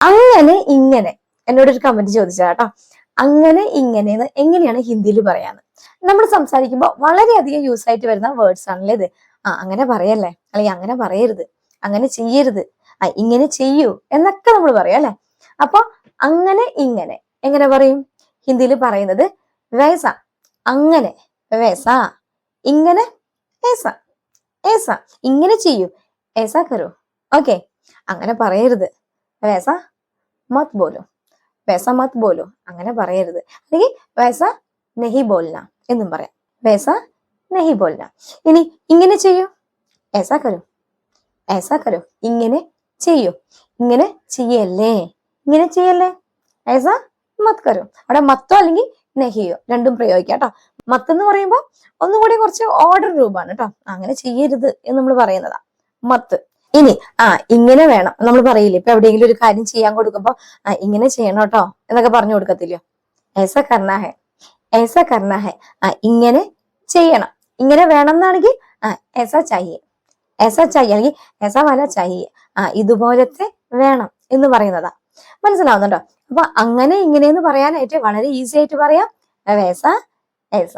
അങ്ങനെ ഇങ്ങനെ എന്നോടൊരു കമന്റ് ചോദിച്ചാ കേട്ടോ. അങ്ങനെ ഇങ്ങനെ എങ്ങനെയാണ് ഹിന്ദിയിൽ പറയാന്ന്. നമ്മൾ സംസാരിക്കുമ്പോൾ വളരെയധികം യൂസ് ആയിട്ട് വരുന്ന വേർഡ്സ് ആണല്ലേ ഇത്. അങ്ങനെ പറയല്ലേ, അല്ലെങ്കിൽ അങ്ങനെ പറയരുത്, അങ്ങനെ ചെയ്യരുത്, ഇങ്ങനെ ചെയ്യൂ എന്നൊക്കെ നമ്മൾ പറയാം അല്ലെ. അപ്പൊ അങ്ങനെ ഇങ്ങനെ എങ്ങനെ പറയും? ഹിന്ദിയിൽ പറയുന്നത് വേസ, അങ്ങനെ വേസ, ഇങ്ങനെ ഏസ, ഏസ, ഇങ്ങനെ ചെയ്യൂ, ഏസ കരോ. ഓക്കെ, അങ്ങനെ പറയരുത്, വേസ മത് ബോലോ, വേസ മത് ബോലോ, അങ്ങനെ പറയരുത്. അല്ലെങ്കിൽ വേസ നെഹി ബോൽന എന്നും പറയാം, വേസ നെഹി ബോൽന. ഇനി ഇങ്ങനെ ചെയ്യൂ, ഏസ കരോ, ഏസ കരോ, ഇങ്ങനെ ചെയ്യൂ, ഇങ്ങനെ ചെയ്യല്ലേ, ഇങ്ങനെ ചെയ്യല്ലേ, ഏസ മത് കരോ. അവിടെ മത്തോ അല്ലെങ്കിൽ നെഹിയോ രണ്ടും പ്രയോഗിക്കാം കേട്ടോ. മത്ത് എന്ന് പറയുമ്പോൾ ഒന്നും കൂടി കുറച്ച് ഓർഡർ രൂപമാണ് കേട്ടോ. അങ്ങനെ ചെയ്യരുത് എന്ന് നമ്മൾ പറയുന്നതാ മത്ത്. ഇനി ഇങ്ങനെ വേണം നമ്മൾ പറയില്ലേ, ഇപ്പൊ എവിടെയെങ്കിലും ഒരു കാര്യം ചെയ്യാൻ കൊടുക്കുമ്പോ ഇങ്ങനെ ചെയ്യണം കേട്ടോ എന്നൊക്കെ പറഞ്ഞു കൊടുക്കത്തില്ലയോ. ഏസ കർണ ഹെ, ഏസ കർണ ഹെ, ഇങ്ങനെ ചെയ്യണം, ഇങ്ങനെ വേണം എന്നാണെങ്കിൽ ഏസ ചാഹിയെ, ഏസ ചാഹിയെ അല്ലെങ്കിൽ ഏസ വാല ചാഹിയെ, ഇതുപോലത്തെ വേണം എന്ന് പറയുന്നതാ. മനസ്സിലാവുന്നുണ്ടോ? അപ്പൊ അങ്ങനെ ഇങ്ങനെ എന്ന് പറയാനായിട്ട് വളരെ ഈസി ആയിട്ട് പറയാം വേസ ഏസ.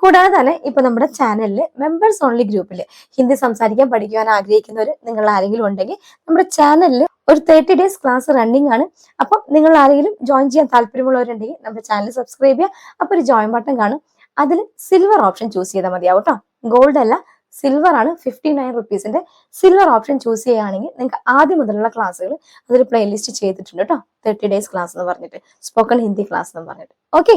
കൂടാതെ തന്നെ ഇപ്പൊ നമ്മുടെ ചാനലില് മെമ്പേഴ്സ് ഓൺലി ഗ്രൂപ്പിൽ ഹിന്ദി സംസാരിക്കാൻ പഠിക്കുവാൻ ആഗ്രഹിക്കുന്നവർ നിങ്ങൾ ആരെങ്കിലും ഉണ്ടെങ്കിൽ നമ്മുടെ ചാനലിൽ ഒരു 30 days ക്ലാസ് റണ്ണിങ് ആണ്. അപ്പം നിങ്ങൾ ആരെങ്കിലും ജോയിൻ ചെയ്യാൻ താല്പര്യമുള്ളവരുണ്ടെങ്കിൽ നമ്മുടെ ചാനൽ സബ്സ്ക്രൈബ് ചെയ്യുക. അപ്പൊ ഒരു ജോയിൻ ബട്ടൺ കാണും, അതിൽ സിൽവർ ഓപ്ഷൻ ചൂസ് ചെയ്താൽ മതിയാവും കേട്ടോ. ഗോൾഡ് അല്ല, സിൽവർ ആണ്. 59 റുപ്പീസിന്റെ സിൽവർ ഓപ്ഷൻ ചൂസ് ചെയ്യുകയാണെങ്കിൽ നിങ്ങൾക്ക് ആദ്യം മുതലുള്ള ക്ലാസ്സുകൾ അതൊരു പ്ലേലിസ്റ്റ് ചെയ്തിട്ടുണ്ട് കേട്ടോ. 30 days ക്ലാസ് എന്ന് പറഞ്ഞിട്ട്, സ്പോക്കൺ ഹിന്ദി ക്ലാസ് എന്ന് പറഞ്ഞിട്ട്. ഓക്കെ.